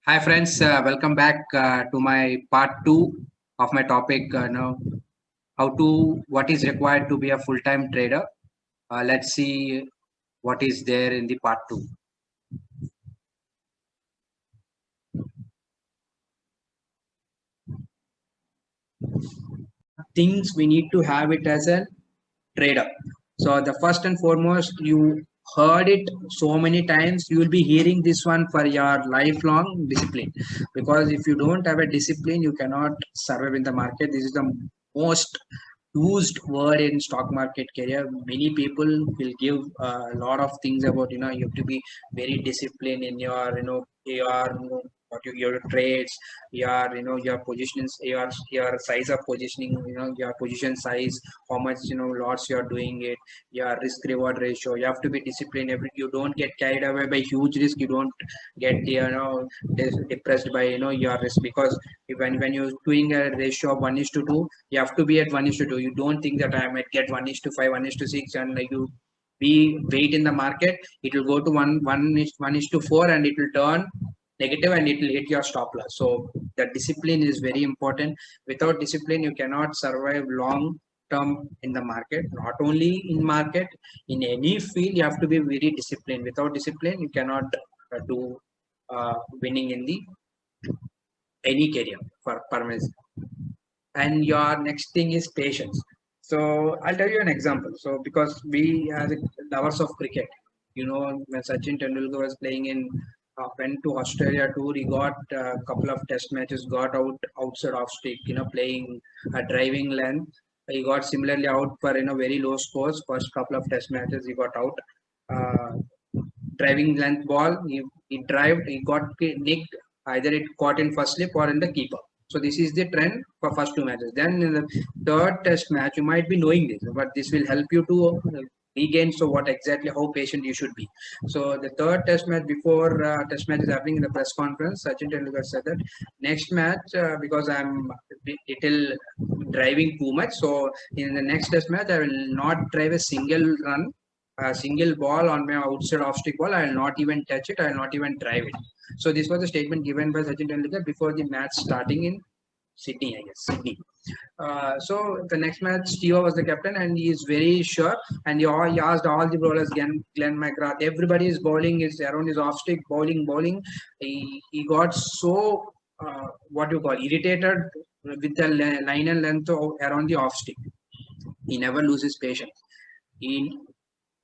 Hi friends, welcome back to my part two of my topic. Now, what is required to be a full-time trader. Let's see what is there in the part two. Things we need to have it as a trader. So the first and foremost, you heard it so many times. You will be hearing this one for your lifelong discipline. Because if you don't have a discipline, you cannot survive in the market. This is the most used word in stock market career. Many people will give a lot of things about you have to be very disciplined in your your trades, your positions, your size of positioning, your position size, how much lots you are doing it, your risk reward ratio. You have to be disciplined. You don't get carried away by huge risk. You don't get depressed by your risk, because when you're doing a ratio of 1:2, you have to be at 1:2. You don't think that I might get 1:5, 1:6, and like you be wait in the market, it will go to 1:4, and it will turn negative and it will hit your stop loss. So the discipline is very important. Without discipline, you cannot survive long term in the market. Not only in market, in any field, you have to be very disciplined. Without discipline, you cannot do winning in the any career for permanence. And your next thing is patience. So I'll tell you an example. So because we as lovers of cricket, when Sachin Tendulkar was playing in went to Australia tour, he got a couple of test matches, got out outside off stick, playing a driving length. He got similarly out for very low scores. First couple of test matches he got out. uh, Driving length ball, he drived, he got nicked. Either it caught in first slip or in the keeper. So this is the trend for first two matches. Then in the third test match, you might be knowing this, but this will help you to regain. So what exactly how patient you should be. So the third test match, before test match is happening, in the press conference, Sachin Tendulkar said that next match, because I'm little driving too much, so in the next test match I will not drive a single run, a single ball on my outside off stick ball. I will not even touch it. I will not even drive it. So this was a statement given by Sachin Tendulkar before the match starting in Sydney, I guess. Sydney. So the next match, Steve was the captain, and he is very sure. And he asked all the bowlers, Glenn McGrath, everybody is bowling, is around his off stick, bowling. He got so what you call irritated with the line and length around the off stick. He never loses patience. He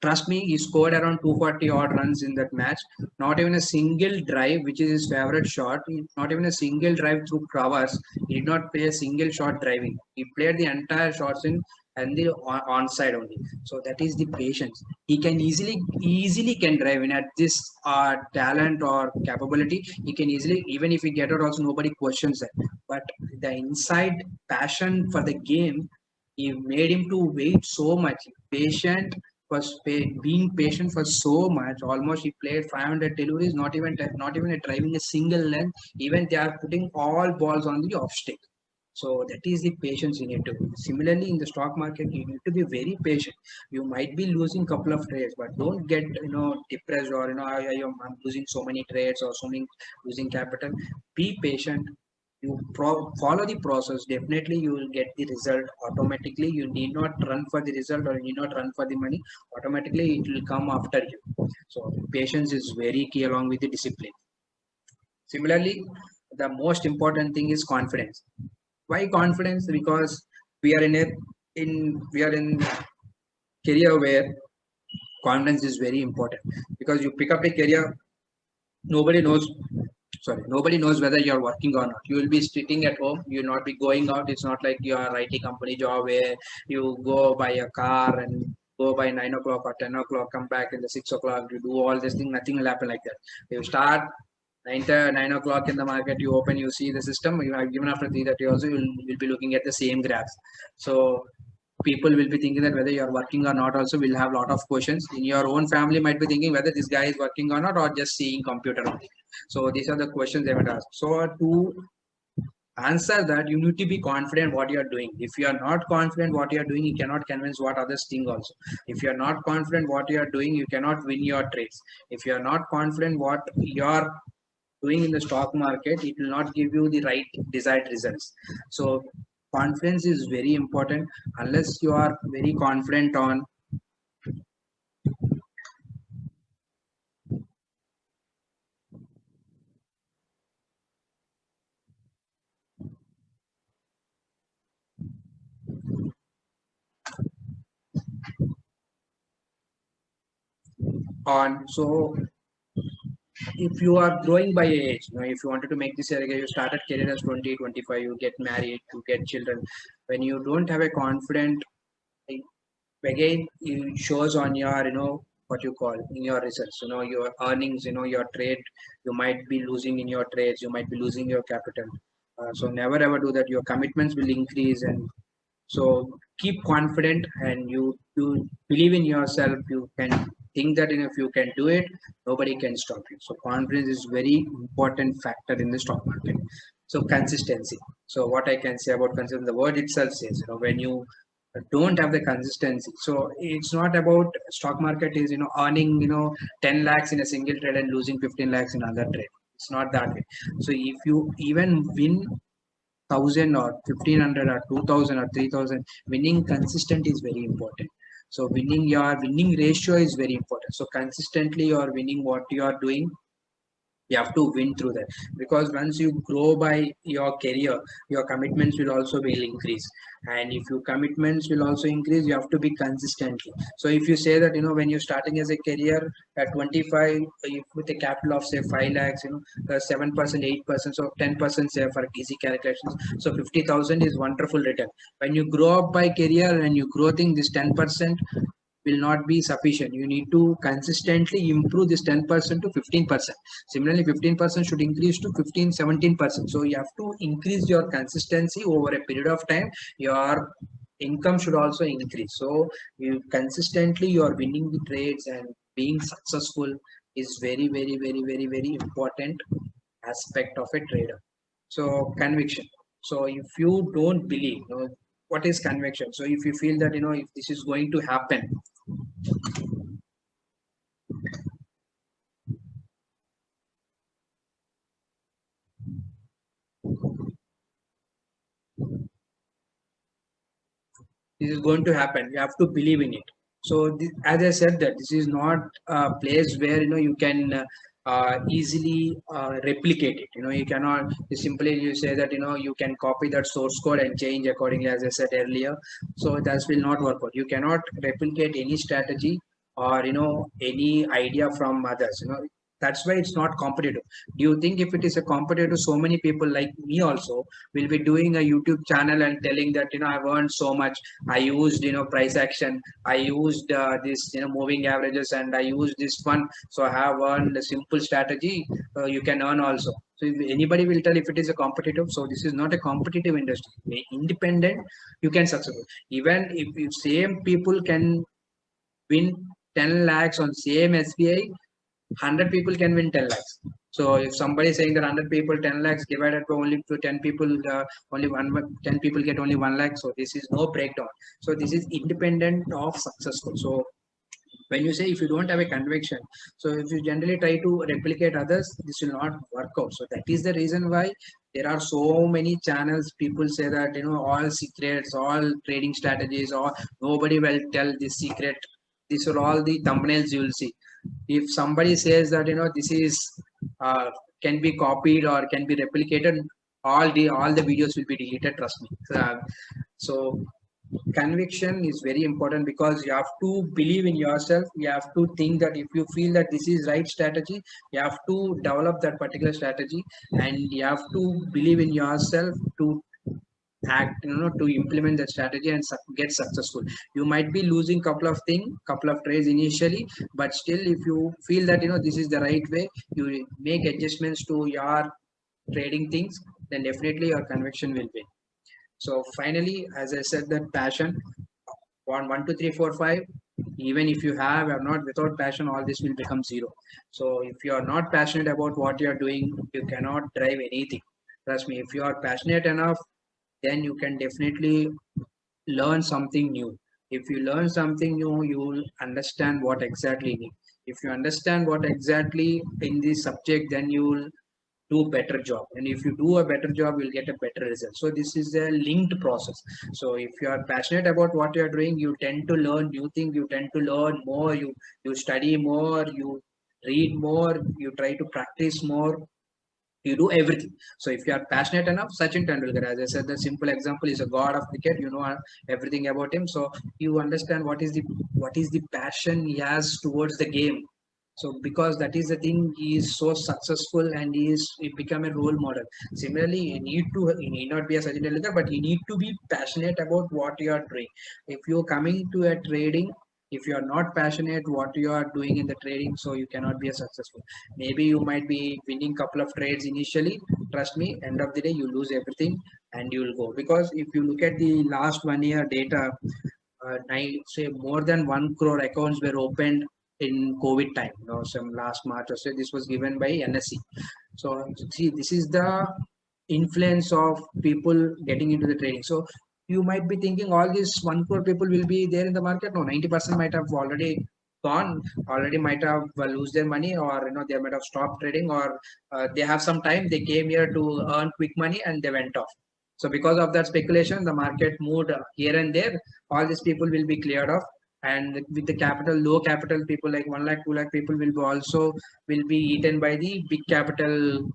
Trust me, he scored around 240 odd runs in that match. Not even a single drive, which is his favorite shot. Not even a single drive through covers. He did not play a single shot driving. He played the entire shots in and the onside only. So that is the patience. He can easily can drive in at this talent or capability. He can easily, even if he get out also, nobody questions that. But the inside passion for the game, he made him to wait so much. Patient was being patient for so much. Almost he played 500 deliveries, not even driving a single length. Even they are putting all balls on the off stick. So that is the patience you need to do. Similarly, in the stock market, you need to be very patient. You might be losing couple of trades, but don't get depressed, or I'm losing so many trades or so many losing capital. Be patient. You follow the process. Definitely, you will get the result automatically. You need not run for the result, or you need not run for the money. Automatically, it will come after you. So patience is very key, along with the discipline. Similarly, the most important thing is confidence. Why confidence? Because we are in career where confidence is very important. Because you pick up a career, nobody knows. Sorry, nobody knows whether you're working or not. You will be sitting at home. You'll not be going out. It's not like your IT company job where you go buy a car and go by 9 o'clock or 10 o'clock, come back in the 6 o'clock. You do all this thing. Nothing will happen like that. You start 9 o'clock in the market. You open. You see the system. You have given after 3:30 also. You'll be looking at the same graphs. So people will be thinking that whether you're working or not also will have a lot of questions. In your own family might be thinking whether this guy is working or not, or just seeing computer only. So these are the questions they might ask. So to answer that, you need to be confident what you are doing. If you are not confident what you are doing, you cannot convince what others think also. If you are not confident what you are doing, you cannot win your trades. If you are not confident what your doing in the stock market, it will not give you the right desired results. So confidence is very important. Unless you are very confident on so if you are growing by age, if you wanted to make this career, you started career as 20, 25, you get married, you get children. When you don't have a confident, again, it shows on your, what you call in your results, your earnings, your trade, you might be losing in your trades, you might be losing your capital. So never ever do that. Your commitments will increase, and so keep confident, and you believe in yourself. You can think that if you can do it, nobody can stop you. So confidence is very important factor in the stock market. So consistency. So what I can say about consistency, the word itself says, when you don't have the consistency. So it's not about stock market is earning 10 lakhs in a single trade and losing 15 lakhs in another trade. It's not that way. So if you even win 1,000 or 1,500 or 2,000 or 3,000, winning consistent is very important. So your winning ratio is very important. So consistently you are winning what you are doing, you have to win through that, because once you grow by your career, your commitments will also will increase, and if your commitments will also increase, you have to be consistently. So if you say that when you're starting as a career at 25, if with a capital of say 5 lakhs, 7%, 8%, so 10% say for easy calculations, so 50,000 is wonderful return. When you grow up by career and you grow thing, this 10% will not be sufficient. You need to consistently improve this 10% to 15%. Similarly, 15% should increase to 15, 17%. So you have to increase your consistency over a period of time. Your income should also increase. So you consistently you are winning the trades, and being successful is very, very, very, very, very important aspect of a trader. So conviction. So if you don't believe, what is conviction? So if you feel that if this is going to happen, this is going to happen, you have to believe in it. So as I said, that this is not a place where you can easily replicate it. You cannot simply you say that you can copy that source code and change accordingly, as I said earlier. So that will not work out. You cannot replicate any strategy or any idea from others. That's why it's not competitive. Do you think if it is a competitive, so many people like me also will be doing a YouTube channel and telling that I've earned so much, I used price action, I used this moving averages, and I used this fund, so I have earned a simple strategy. You can earn also. So if anybody will tell if it is a competitive, so this is not a competitive industry. Independent, you can succeed. Even if same people can win 10 lakhs on same SBI, 100 people can win 10 lakhs. So if somebody is saying that 100 people 10 lakhs divided by only to 10 people, only 10 people get only 1 lakh. So this is no breakdown. So this is independent of successful. So when you say if you don't have a conviction, so if you generally try to replicate others, this will not work out. So that is the reason why there are so many channels. People say that all secrets, all trading strategies, or nobody will tell this secret. These are all the thumbnails you will see. If somebody says that this is uh, can be copied or can be replicated, all the videos will be deleted, trust me. So conviction is very important, because you have to believe in yourself. You have to think that if you feel that this is right strategy, you have to develop that particular strategy, and you have to believe in yourself to act, to implement that strategy and get successful. You might be losing couple of trades initially, but still if you feel that this is the right way, you make adjustments to your trading things, then definitely your conviction will win. So finally, as I said, that passion, 1, 2, 3, 4, 5, even if you have or not, without passion, all this will become zero. So if you are not passionate about what you are doing, you cannot drive anything. Trust me, if you are passionate enough, then you can definitely learn something new. If you learn something new, you will understand what exactly need. If you understand what exactly in this subject, then you will do better job, and if you do a better job you'll get a better result. So this is a linked process. So if you are passionate about what you are doing, you tend to learn new things, you tend to learn more, you study more, you read more, you try to practice more, you do everything. So if you are passionate enough, Sachin Tendulkar, as I said, the simple example, is a god of cricket. You know everything about him. So you understand what is the passion he has towards the game. So because that is the thing, he is so successful and he become a role model. Similarly, you need not be a Sachin Tendulkar, but you need to be passionate about what you are doing. If you're coming to a trading, if you are not passionate what you are doing in the trading, so you cannot be a successful. Maybe you might be winning couple of trades initially. Trust me, end of the day you lose everything and you will go. Because if you look at the last 1 year data, say more than 1 crore accounts were opened in COVID time. You know, some last March or so. This was given by NSE. So see, this is the influence of people getting into the trading. So you might be thinking all these 1 crore people will be there in the market. No, 90% might have already gone, already might have lose their money, or they might have stopped trading, or they have some time. They came here to earn quick money and they went off. So because of that speculation, the market moved here and there. All these people will be cleared off, and with the capital, low capital people like 1 lakh, 2 lakh people will be also will be eaten by the big capital,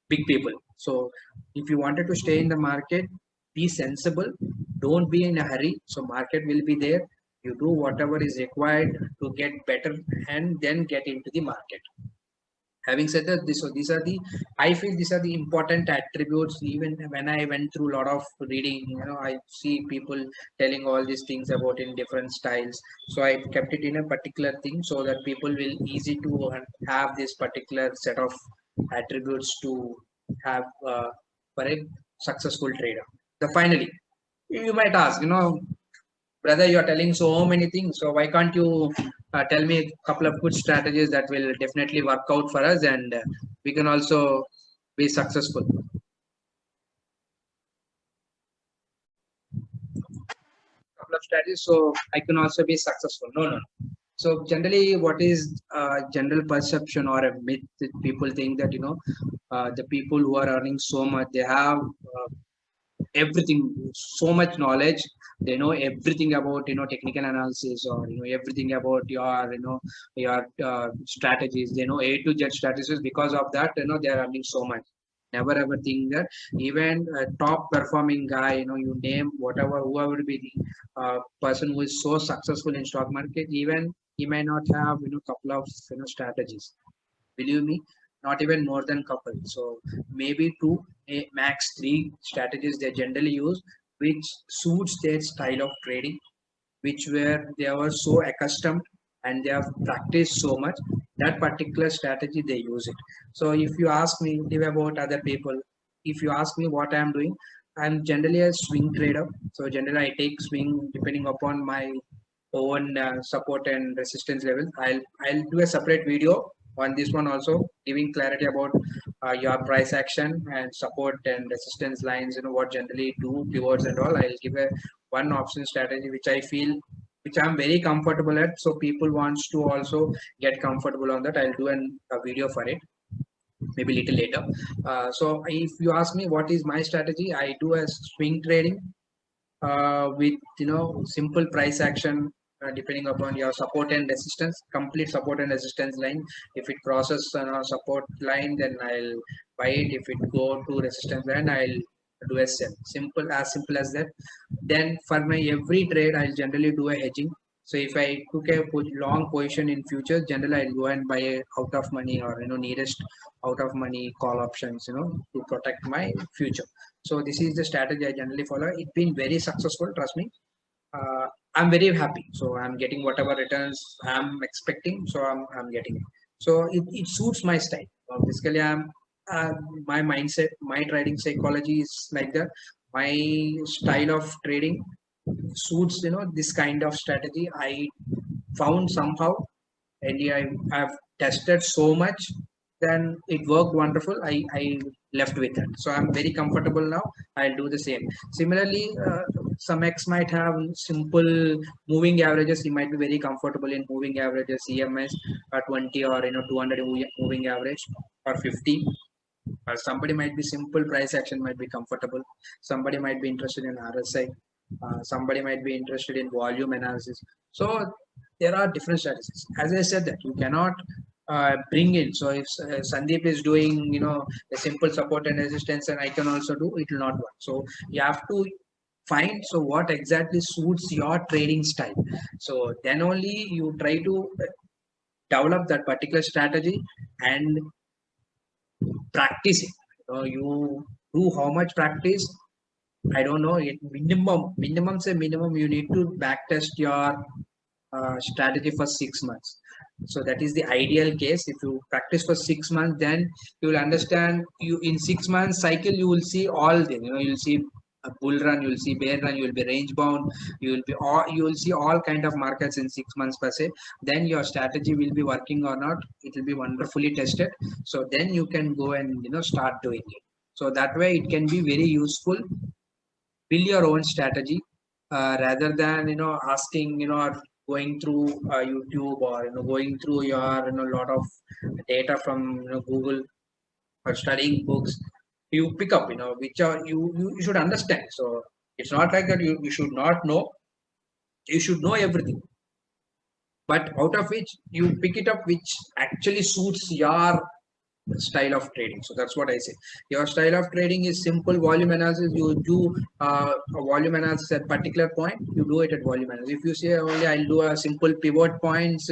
big people. So if you wanted to stay in the market, be sensible, don't be in a hurry. So market will be there. You do whatever is required to get better and then get into the market. Having said that, these are the, I feel these are the important attributes. Even when I went through a lot of reading, I see people telling all these things about in different styles. So I kept it in a particular thing so that people will easy to have this particular set of attributes to have for a successful trader. So finally, you might ask, brother, you are telling so many things, so why can't you tell me a couple of good strategies that will definitely work out for us, and we can also be successful. Couple of strategies so I can also be successful. No, no. So generally, what is general perception or a myth that people think that the people who are earning so much, they have everything, so much knowledge, they know everything about technical analysis, or everything about your strategies. They know A to Z strategies. Because of that, they are earning so much. Never ever think that even a top performing guy, you name whatever, whoever be the person who is so successful in stock market, even he may not have couple of strategies. Believe me, not even more than couple. So maybe two, max three strategies they generally use, which suits their style of trading, which where they were so accustomed and they have practiced so much, that particular strategy they use it. So if you ask me, leave about other people, if you ask me what I am doing, I'm generally a swing trader. So generally I take swing depending upon my own support and resistance level. I'll do a separate video on this one also, giving clarity about your price action and support and resistance lines, what generally do pivots and all. I'll give a one option strategy which I feel, which I'm very comfortable at. So people wants to also get comfortable on that, I'll do a video for it maybe little later. So if you ask me what is my strategy, I do a swing trading with simple price action, depending upon your support and resistance, complete support and resistance line. If it crosses support line, then I'll buy it. If it go to resistance line, I'll do a sell. Simple as that. Then for my every trade, I'll generally do a hedging. So if I took a long position in futures, generally I'll go and buy a out of money, or nearest out of money call options, to protect my future. So this is the strategy I generally follow. It's been very successful, trust me. I'm very happy. So I'm getting whatever returns I'm expecting. So I'm getting it. So it suits my style. Basically, uh, my mindset, my trading psychology is like that. My style of trading suits this kind of strategy. I found somehow, and I've tested so much, then it worked wonderful. I left with it, so I'm very comfortable now. I'll do the same. Similarly, some X might have simple moving averages. He might be very comfortable in moving averages, EMS 20, or 200 moving average, or 50. Somebody might be simple price action might be comfortable. Somebody might be interested in RSI. Somebody might be interested in volume analysis. So there are different strategies. As I said that you cannot bring in. So if Sandeep is doing, a simple support and resistance, and I can also do, it will not work. So you have to find so what exactly suits your trading style. So then only you try to develop that particular strategy and practice it. You do how much practice? I don't know. It minimum say minimum. You need to backtest your strategy for 6 months. So that is the ideal case. If you practice for 6 months, then you will understand. You in 6 months cycle, you will see all the. You'll see a bull run, you will see bear run, you will be range bound, you will see all kind of markets in 6 months per se. Then your strategy will be working or not. It will be wonderfully tested. So then you can go and start doing it. So that way it can be very useful. Build your own strategy rather than asking or going through YouTube, or going through your lot of data from Google, or studying books. You pick up which are you should understand. So it's not like that you should not know. You should know everything, but out of which you pick it up which actually suits your style of trading. So that's what I say. Your style of trading is simple volume analysis. You do a volume analysis at particular point, you do it at volume analysis. If you say only I'll do a simple pivot points,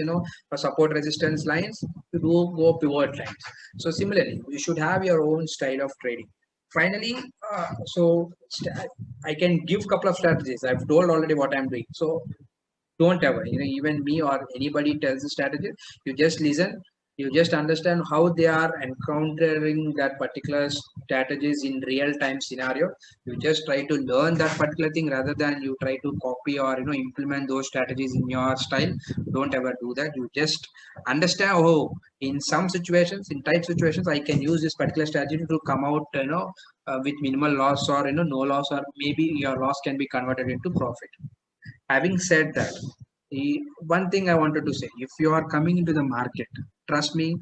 for support resistance lines, you do go pivot lines. So similarly you should have your own style of trading. Finally, I can give couple of strategies. I've told already what I'm doing. So don't ever, even me or anybody tells the strategy, you just listen, you just understand how they are encountering that particular strategies in real time scenario. You just try to learn that particular thing rather than you try to copy or implement those strategies in your style. Don't ever do that. You just understand, oh, in some situations, in tight situations, I can use this particular strategy to come out with minimal loss, or no loss, or maybe your loss can be converted into profit. Having said that, one thing I wanted to say, if you are coming into the market, trust me,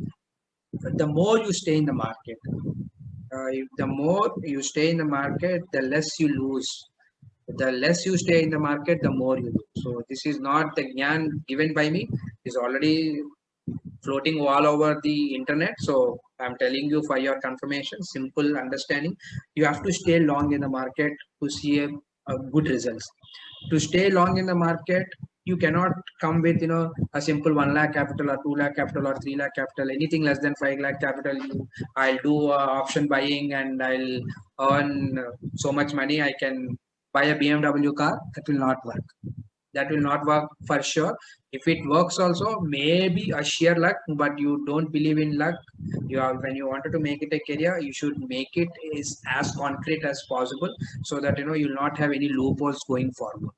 the more you stay in the market, the more you stay in the market, the less you lose. The less you stay in the market, the more you lose. So this is not the gyan given by me. It's already floating all over the internet. So I'm telling you for your confirmation, simple understanding. You have to stay long in the market to see a good results. To stay long in the market, you cannot come with a simple 1 lakh capital or 2 lakh capital or 3 lakh capital. Anything less than 5 lakh capital, I'll do option buying and I'll earn so much money. I can buy a BMW car. That will not work. That will not work for sure. If it works also, maybe a sheer luck, but you don't believe in luck. When you wanted to make it a career, you should make it is as concrete as possible, so that you'll not have any loopholes going forward.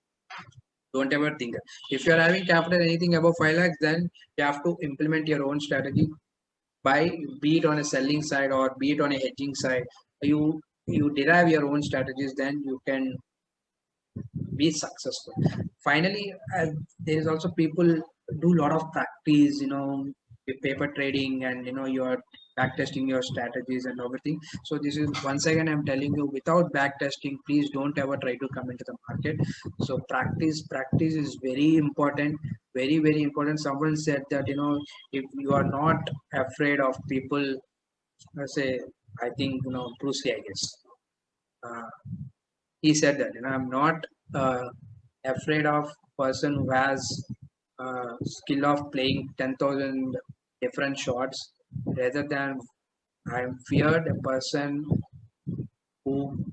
Don't ever think that. If you're having capital anything above 5 lakhs, then you have to implement your own strategy. Be it on a selling side or be it on a hedging side, you derive your own strategies, then you can be successful. Finally, there is also people do a lot of practice, with paper trading, and you're back testing your strategies and everything. So this is, once again I'm telling you, without back testing, please don't ever try to come into the market. So practice is very important, very very important. Someone said that if you are not afraid of people, say, I think Bruce Lee, I guess, uh, he said that I'm not uh, afraid of person who has skill of playing 10,000 different shots, rather than I'm feared a person who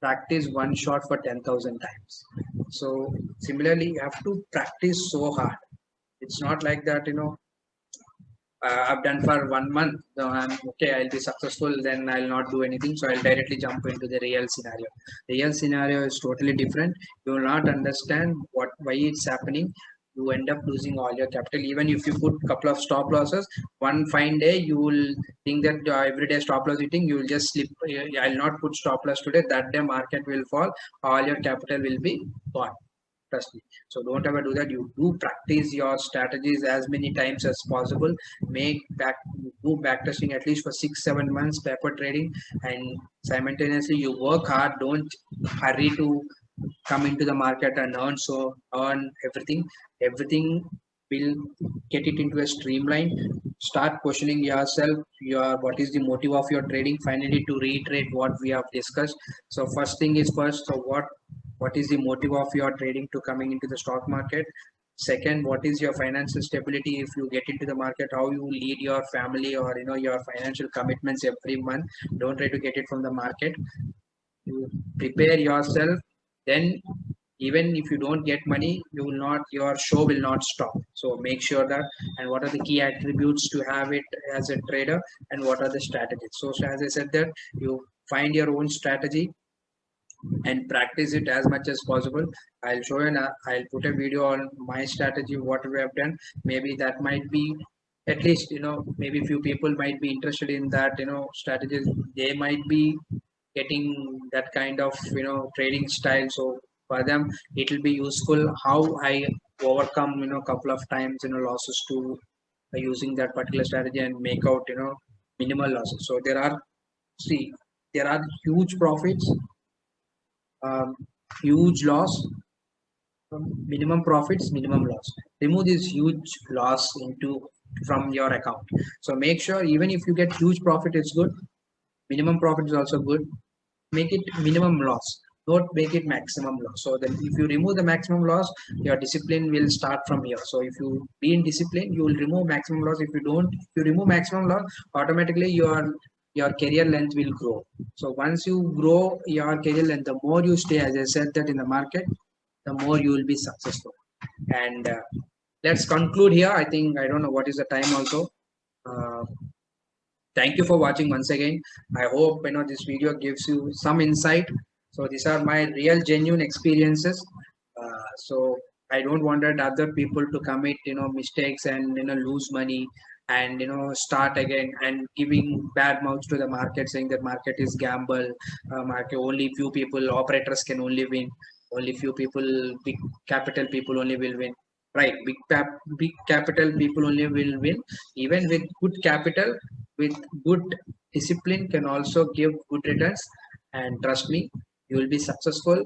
practice one shot for 10,000 times. So similarly, you have to practice so hard. It's not like that I've done for 1 month. So I'm okay. I'll be successful. Then I'll not do anything. So I'll directly jump into the real scenario. Real scenario is totally different. You will not understand why it's happening. You end up losing all your capital. Even if you put couple of stop losses, one fine day you will think that every day stop loss hitting, you will just slip. I'll not put stop loss today. That day market will fall. All your capital will be gone. Trust me. So don't ever do that. You do practice your strategies as many times as possible. Make back do back testing at least for 6-7 months, paper trading, and simultaneously you work hard. Don't hurry to come into the market and earn everything. Everything will get it into a streamline. Start questioning yourself, your what is the motive of your trading. Finally, to reiterate what we have discussed, so first thing is first, so what is the motive of your trading to coming into the stock market? Second, what is your financial stability? If you get into the market, how you lead your family, or your financial commitments every month. Don't try to get it from the market. You prepare yourself, then even if you don't get money, you will not your show will not stop. So make sure that. And what are the key attributes to have it as a trader, and what are the strategies? So as I said, that you find your own strategy and practice it as much as possible. I'll show you, and I'll put a video on my strategy, what we have done. Maybe that might be, at least, maybe few people might be interested in that, strategies. They might be getting that kind of, trading style. So for them, it will be useful how I overcome, couple of times, losses to using that particular strategy and make out, minimal losses. So see, there are huge profits, um, huge loss, minimum profits, minimum loss. Remove this huge loss into from your account. So make sure, even if you get huge profit, it's good. Minimum profit is also good. Make it minimum loss. Don't make it maximum loss. So then, if you remove the maximum loss, your discipline will start from here. So if you be in discipline, you will remove maximum loss. If you don't, if you remove maximum loss, automatically your career length will grow. So once you grow your career length, the more you stay, as I said, that in the market, the more you will be successful. And let's conclude here. I think, I don't know what is the time also. Uh, Thank you for watching once again. I hope this video gives you some insight. So these are my real genuine experiences. So I don't want that other people to commit mistakes and lose money, and start again and giving bad mouths to the market, saying that market is gamble. Market, only few people, operators can only win. Only few people, big capital people only will win. Right, big capital people only will win. Even with good capital, with good discipline, can also give good returns. And trust me, you will be successful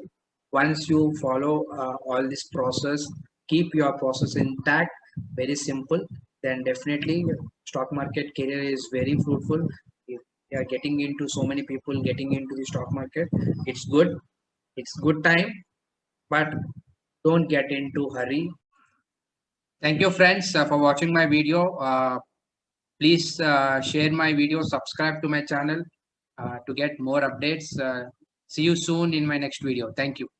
once you follow all this process. Keep your process intact, very simple. Then definitely stock market career is very fruitful. If you are getting into, so many people getting into the stock market, it's good. It's good time, but don't get into hurry. Thank you, friends, for watching my video. Please share my video, subscribe to my channel to get more updates. See you soon in my next video. Thank you.